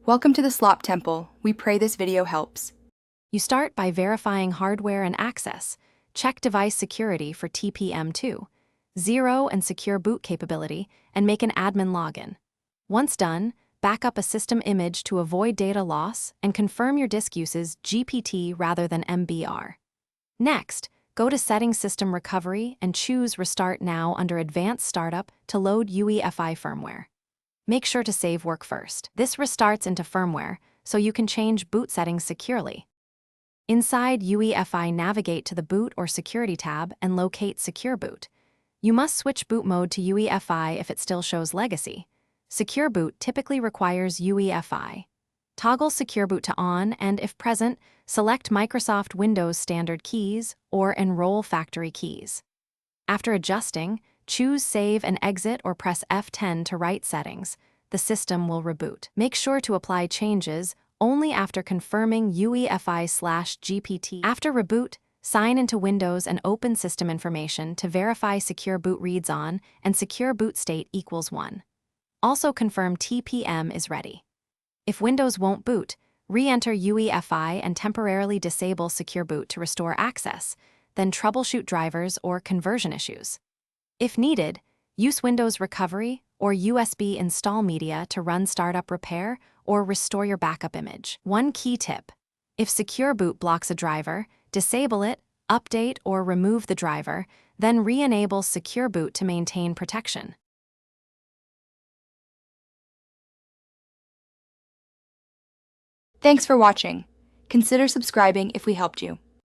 Welcome to the Slop Temple. We pray this video helps. You start by verifying hardware and access. Check device security for TPM2, zero and secure boot capability, and make an admin login. Once done, back up a system image to avoid data loss and confirm your disk uses GPT rather than MBR. Next, go to Settings System Recovery and choose Restart Now under Advanced Startup to load UEFI firmware. Make sure to save work first. This restarts into firmware, so you can change boot settings securely. Inside UEFI, navigate to the Boot or Security tab and locate Secure Boot. You must switch boot mode to UEFI if it still shows Legacy. Secure Boot typically requires UEFI. Toggle Secure Boot to on and, if present, select Microsoft Windows standard keys or Enroll factory keys. After adjusting, choose Save and Exit or press F10 to write settings. The system will reboot. Make sure to apply changes only after confirming UEFI/GPT. After reboot, sign into Windows and open system information to verify Secure Boot reads on and Secure Boot state equals 1. Also confirm TPM is ready. If Windows won't boot, re-enter UEFI and temporarily disable Secure Boot to restore access, then troubleshoot drivers or conversion issues. If needed, use Windows Recovery or USB install media to run startup repair or restore your backup image. One key tip: if Secure Boot blocks a driver, disable it, update or remove the driver, then re-enable Secure Boot to maintain protection. Thanks for watching. Consider subscribing if we helped you.